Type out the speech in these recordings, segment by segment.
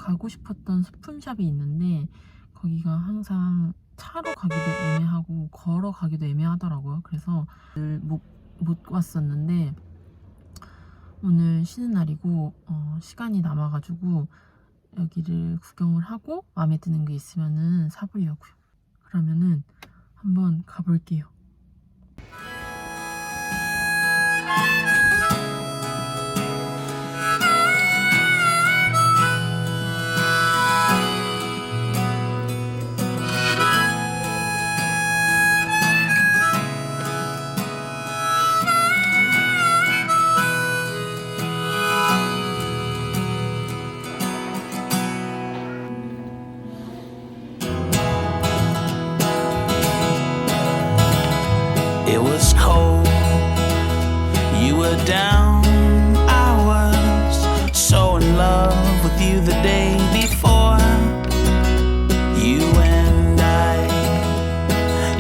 가고 싶었던 소품샵이 있는데 거기가 항상 차로 가기도 애매하고 걸어 가기도 애매하더라고요. 그래서 못 왔었는데 오늘 쉬는 날이고 시간이 남아가지고 여기를 구경을 하고 마음에 드는 게 있으면은 사보려고요. 그러면은 한번 가볼게요. It was cold, you were down, I was so in love with you the day before. You and I,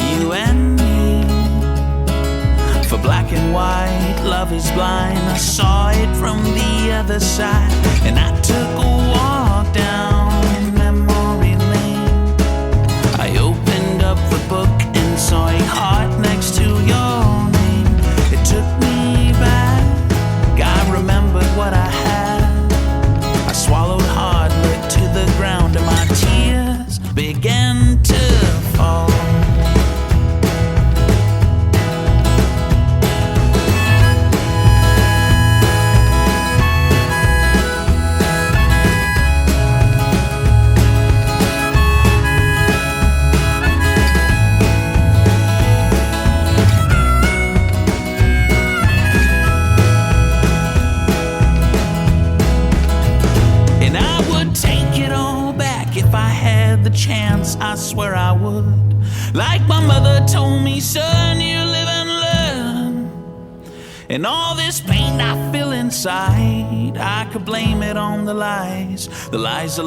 you and me. For black and white, love is blind. I saw it from the other side, and I took a walk down memory lane. I opened up the book and saw a heart next to your name. It took me back, I remembered what I had. I swallowed hard, looked to the ground, and my tears began to fall. Chance, I swear I would. Like my mother told me, son, you live and learn. And all this pain I feel inside, I could blame it on the lies. The lies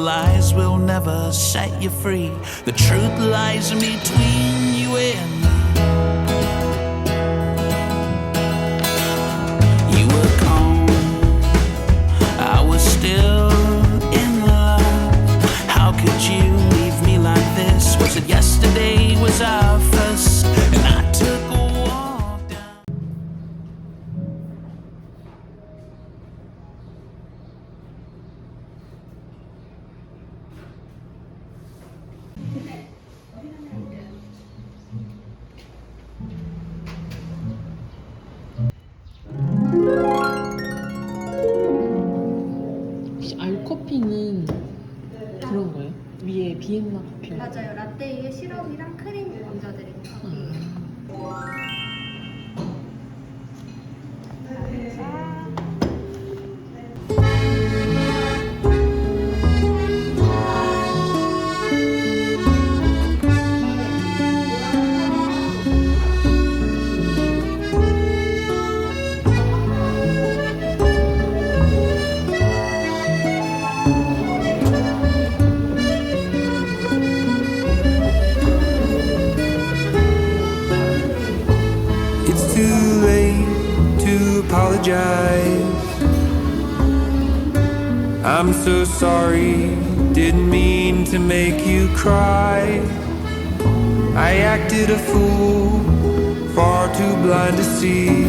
will never set you free. The truth lies in between you and me. You were calm, I was still in love. How could you like this? Was it yesterday was our first, and I took a walk down. 혹시 알커피는 그런 거예요? 위에 비엔나 커피. 맞아요. 라떼 위에 시럽이랑 크림 얹어드립니다. I'm so sorry, didn't mean to make you cry. I acted a fool, far too blind to see.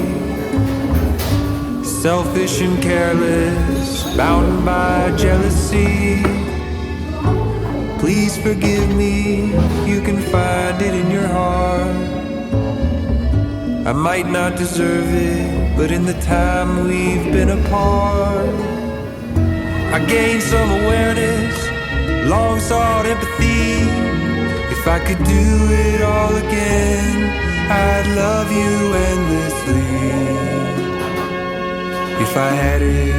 Selfish and careless, bound by jealousy. Please forgive me, you can find it in your heart. I might not deserve it, but in the time we've been apart, I gained some awareness, long sought empathy. If I could do it all again, I'd love you endlessly. If I had it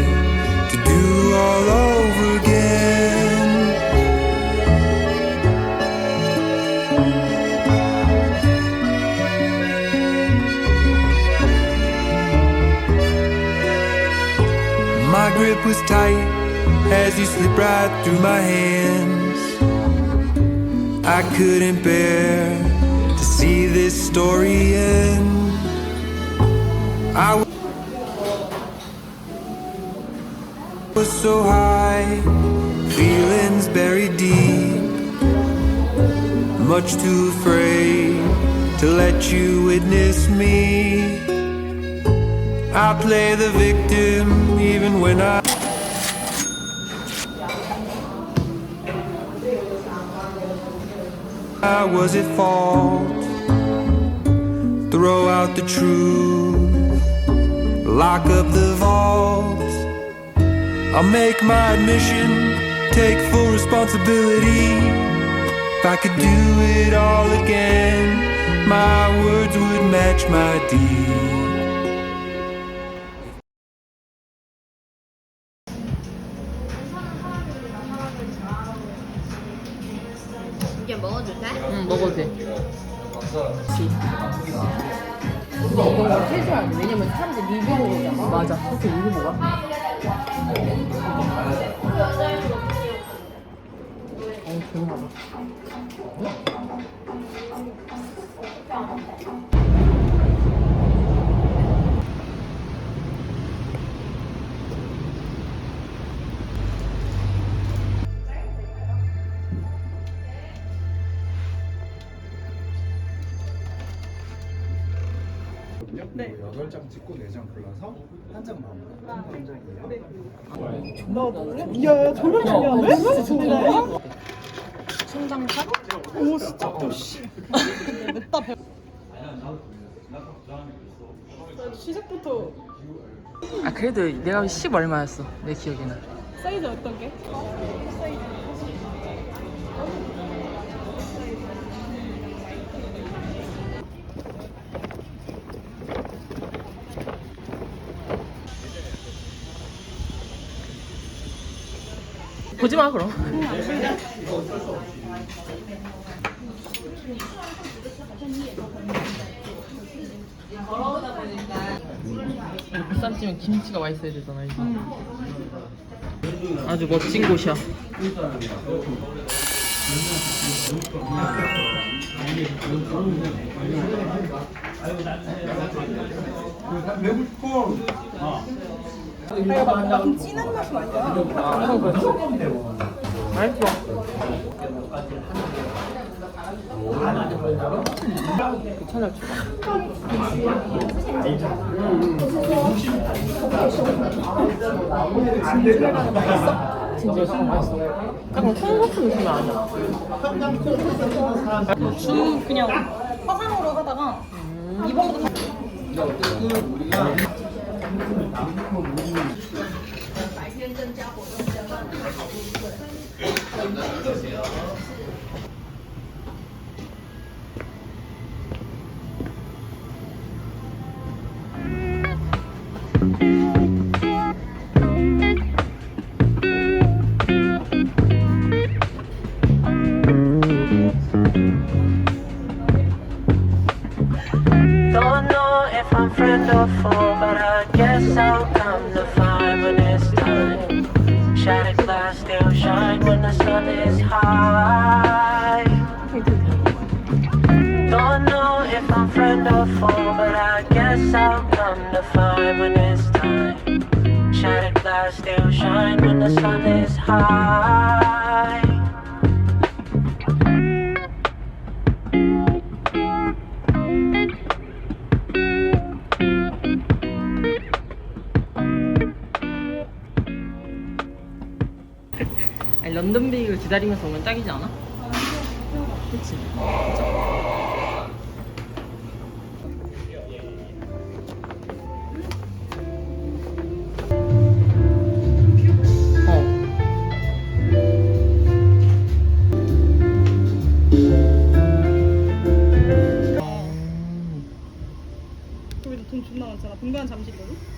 to do all over again. My grip was tight as you slipped right through my hands. I couldn't bear to see this story end. I was so high, feeling much too afraid to let you witness me. I play the victim even when I was at fault. Throw out the truth, lock up the vault. I'll make my admission, take full responsibility. If I could do it all again, my words would match my deed. 이게 먹어도 돼? 응, 먹어도 돼. 그치. 근데 이거 최소한 돼. 왜냐면 사람들이 리뷰 먹으잖아. 맞아. 그렇게 리뷰 먹어. 조용하다. 네. 8장 찍고 4장 골라서 한 장 나옵니다. 한 장이에요. 야, 저런 중요한데? 진짜 좋은데? 천장판? 오, 진짜. 오, 씨. 냈다 배. 시작부터 아, 그래도 내가 10 얼마였어. 내 기억에는. 사이즈 어떤 게? 사이즈. 보지 마, 그럼. 부산 찌면 김치가 맛있어야 되잖아. 이거. 아주 멋진 곳이야. 좀 진한 맛은 아니야. 맛있어. 천엽 추가. 진짜 맛있어. 약간 콩국수 느낌이 아니야. 그냥 화상으로 하다가 이번부터 Don't know if I'm friend or foe, but I guess I'll come to find when it's time. Shattered glass still shine when the sun is high. Don't know if I'm friend or foe, but I guess I'll come to find when it's time. Shattered glass still shine when the sun is high. 아니, 런던 베이글 기다리면서 오면 딱이지 않아? 그치? 거기도 돈 존나 많잖아. 분간 잠실이거든.